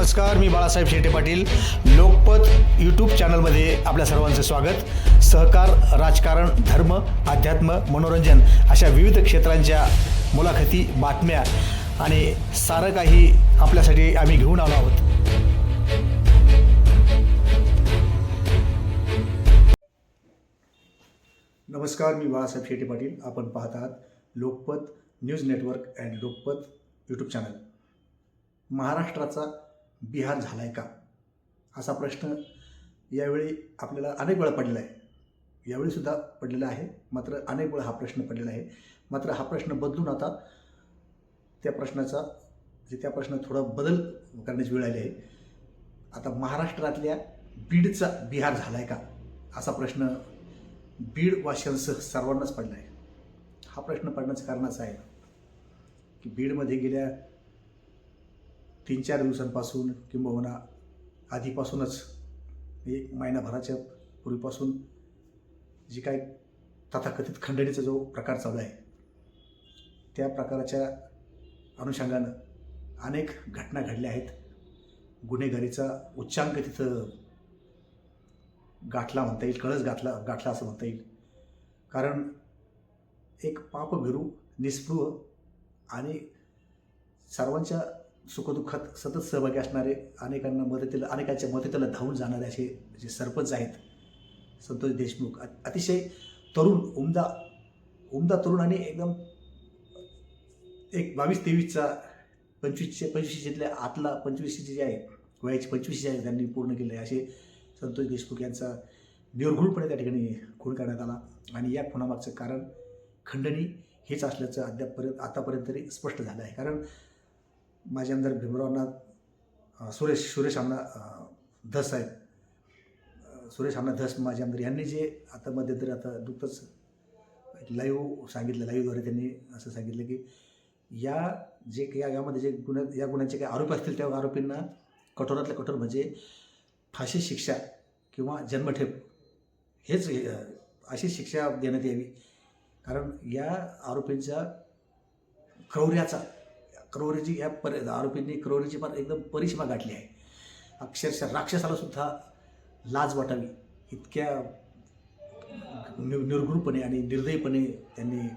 नमस्कार, मी बाळासाहेब शेटे पाटील. लोकपत यूट्यूब चॅनलमध्ये आपल्या सर्वांचं स्वागत. सहकार, राजकारण, धर्म, अध्यात्म, मनोरंजन अशा विविध क्षेत्रांच्या मुलाखती, बातम्या आणि सारं काही आपल्यासाठी आम्ही घेऊन आलो आहोत. नमस्कार, मी बाळासाहेब शेटे पाटील. आपण पाहत आहात Lokmat news network and Lokmat YouTube channel. महाराष्ट्राचा बिहार झाला आहे का, असा प्रश्न यावेळी आपल्याला अनेक वेळा पडलेला आहे. यावेळीसुद्धा पडलेला आहे. मात्र अनेक वेळा हा प्रश्न पडलेला आहे. मात्र हा प्रश्न बदलून आता त्या प्रश्न थोडा बदल करण्याची वेळ आली आहे. आता महाराष्ट्रातल्या बीडचा बिहार झाला आहे का, असा प्रश्न बीडवासियांसह सर्वांनाच पडला आहे. हा प्रश्न पडण्याचं कारण असं आहे की बीडमध्ये गेल्या 3-4 दिवसांपासून किंबहुना आधीपासूनच एक महिनाभराच्या पूर्वीपासून जी काय तथाकथित खंडणीचा जो प्रकार चालू आहे, त्या प्रकाराच्या अनुषंगानं अनेक घटना घडल्या आहेत. गुन्हेगारीचा उच्चांक तिथं गाठला म्हणता येईल, कळस गाठला असं म्हणता येईल. कारण एक पापभिरू, निस्पृह आणि सर्वांच्या सुखदुःखात सतत सहभागी असणारे, अनेकांच्या मदतीला धावून जाणारे असे जे सरपंच आहेत, संतोष देशमुख, अतिशय तरुण, उमदा तरुण आणि एकदम एक 22-23चा 25च्या आतला 25 जे आहे, वयाची 25 जे आहे त्यांनी पूर्ण केले असे संतोष देशमुख यांचा निर्घृणपणे त्या ठिकाणी खून करण्यात आला. आणि या खुनामागचं कारण खंडणी हेच असल्याचं आतापर्यंत तरी स्पष्ट झालं आहे. कारण माझे आमदार भीमरावांना सुरेश अण्णा धस साहेब, सुरेश अण्णा धस माझे आमदार यांनी जे आता मध्यंतरी नुकतंच लाईव्ह सांगितलं, लाईव्हद्वारे त्यांनी असं सांगितलं की यामध्ये या गुन्ह्यांचे काही आरोपी असतील त्या आरोपींना कठोरातल्या कठोर म्हणजे फाशी शिक्षा किंवा जन्मठेप हेच अशी शिक्षा देण्यात यावी. कारण या आरोपींच्या क्रौर्याची आरोपींनी क्रौर्याची फार एकदम परिसीमा गाठली आहे. अक्षरशः राक्षसाला सुद्धा लाज वाटावी इतक्या निर्घृणपणे आणि निर्दयीपणे त्यांनी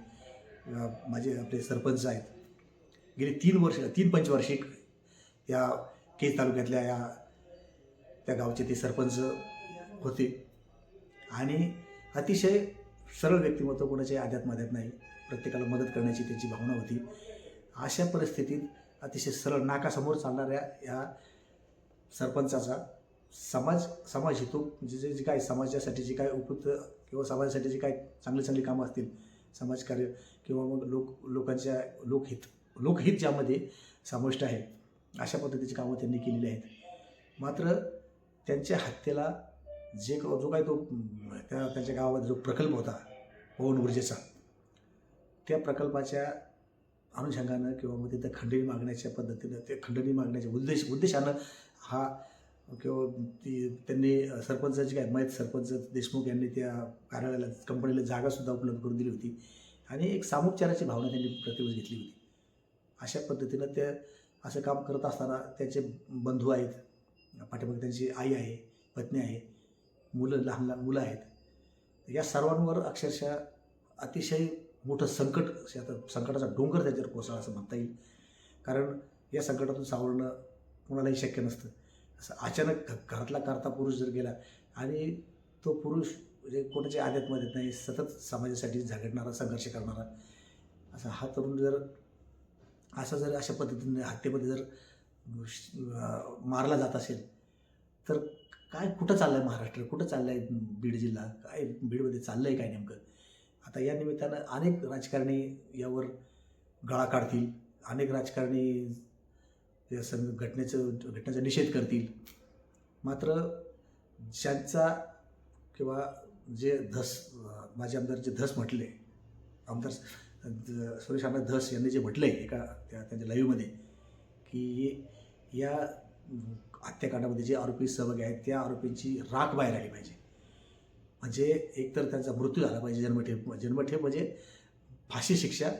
आपले सरपंच आहेत गेली 3 पंचवार्षिक या केज तालुक्यातल्या त्या गावचे ते सरपंच होते. आणि अतिशय सरळ व्यक्तिमत्व, कोणाच्या अध्यात्मात नाही, प्रत्येकाला मदत करण्याची त्यांची भावना होती. अशा परिस्थितीत अतिशय सरळ नाकासमोर चालणाऱ्या या सरपंचाचा समाज हितो जे काय समाजासाठी जे काय उपयुक्त किंवा समाजासाठी जे काय चांगली कामं असतील, समाजकार्य किंवा मग लोकहित ज्यामध्ये समाविष्ट आहे, अशा पद्धतीची कामं त्यांनी केलेली आहेत. मात्र त्यांच्या हत्येला जो काय त्यांच्या गावामध्ये जो प्रकल्प होता पवन ऊर्जेचा, त्या प्रकल्पाच्या अनुषंगानं किंवा मग तिथं खंडणी मागण्याच्या पद्धतीनं, ते खंडणी मागण्याच्या उद्देशानं हा किंवा त्यांनी सरपंचाची काय मयत सरपंच देशमुख यांनी त्या कार्यालयाला, कंपनीला जागासुद्धा उपलब्ध करून दिली होती आणि एक सामोपचाराची भावना त्यांनी प्रतिवेळ घेतली होती. अशा पद्धतीनं ते असं काम करत असताना त्यांचे बंधू आहेत, पाठीमागे त्यांची आई आहे, पत्नी आहे, लहान मुलं आहेत. या सर्वांवर अक्षरशः अतिशय मोठं संकटाचा डोंगर त्यांच्यावर कोसळला असं म्हणता येईल. कारण या संकटातून सावरणं कोणालाही शक्य नसतं. असं अचानक घरातला करता पुरुष जर गेला आणि तो पुरुष म्हणजे कोणाच्या आध्यात्मात येत नाही, सतत समाजासाठी झगडणारा, संघर्ष करणारा असा हा तरुण जर अशा पद्धतीने हत्येमध्ये जर मारला जात असेल तर कुठं चाललं आहे महाराष्ट्र, कुठं चाललं आहे बीड जिल्हा, काय बीडमध्ये चाललं आहे काय नेमकं. आता या निमित्तानं अनेक राजकारणी यावर गळा काढतील, अनेक राजकारणी या घटनेचा निषेध करतील. मात्र ज्यांचा किंवा जे माझे आमदार जे धस म्हटले, आमदार सुरेश अण्णा धस यांनी जे म्हटलं आहे त्यांच्या लाईव्हमध्ये की या हत्याकांडामध्ये जे आरोपी सहभागी आहेत त्या आरोपींची राख बाहेर आली पाहिजे. म्हणजे एकतर त्यांचा मृत्यू झाला पाहिजे, जन्मठेप म्हणजे फाशी शिक्षा,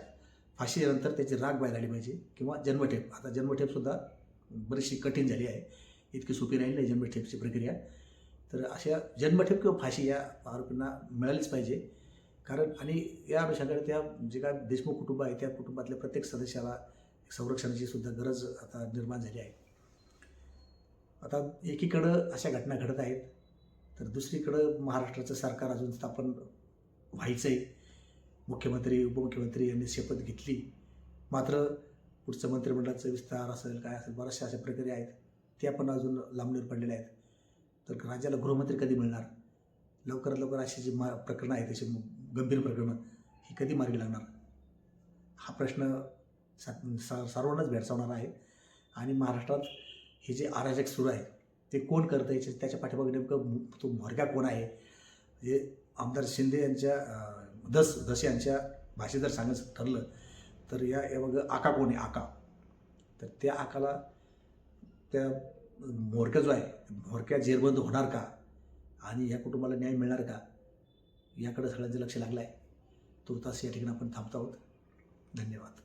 फाशीनंतर त्याची राख बाहेर आली पाहिजे किंवा जन्मठेप. आता जन्मठेपसुद्धा बरीचशी कठीण झाली आहे, इतकी सोपी राहिली नाही जन्मठेपची प्रक्रिया. तर अशा जन्मठेप किंवा फाशी या आरोपींना मिळालीच पाहिजे. कारण आणि या अनुषंगाने त्या जे काय देशमुख कुटुंब आहे त्या कुटुंबातल्या प्रत्येक सदस्याला संरक्षणाची सुद्धा गरज आता निर्माण झाली आहे. आता एकीकडं अशा घटना घडत आहेत, तर दुसरीकडं महाराष्ट्राचं सरकार अजून स्थापन व्हायचं आहे. मुख्यमंत्री उपमुख्यमंत्री यांनी शपथ घेतली, मात्र पुढचं मंत्रिमंडळाचं विस्तार असेल काय असेल बऱ्याचशा अशा प्रक्रिया आहेत त्या पण अजून लांबणीवर पडलेल्या आहेत. तर राज्याला गृहमंत्री कधी मिळणार, लवकरात लवकर अशी जी प्रकरणं आहेत अशी गंभीर प्रकरणं ही कधी मार्गी लागणार, हा प्रश्न सर्वांनाच भेडसावणार आहे. आणि महाराष्ट्रात हे जे अराजक सुरू आहे ते कोण करतं याचे त्याच्या पाठीमागे नेमकं तो म्होरक्या कोण आहे. जे आमदार शिंदे यांच्या धस यांच्या भाषेत जर सांगायचं ठरलं तर या बघ आका कोण आहे आका, तर त्या आकाला त्या म्होरक्या जो आहे म्होरक्या जेरबंद होणार का आणि या कुटुंबाला न्याय मिळणार का याकडे सगळ्यांचं लक्ष लागलं आहे. तुर्तास या ठिकाणी आपण थांबतो आहोत. धन्यवाद.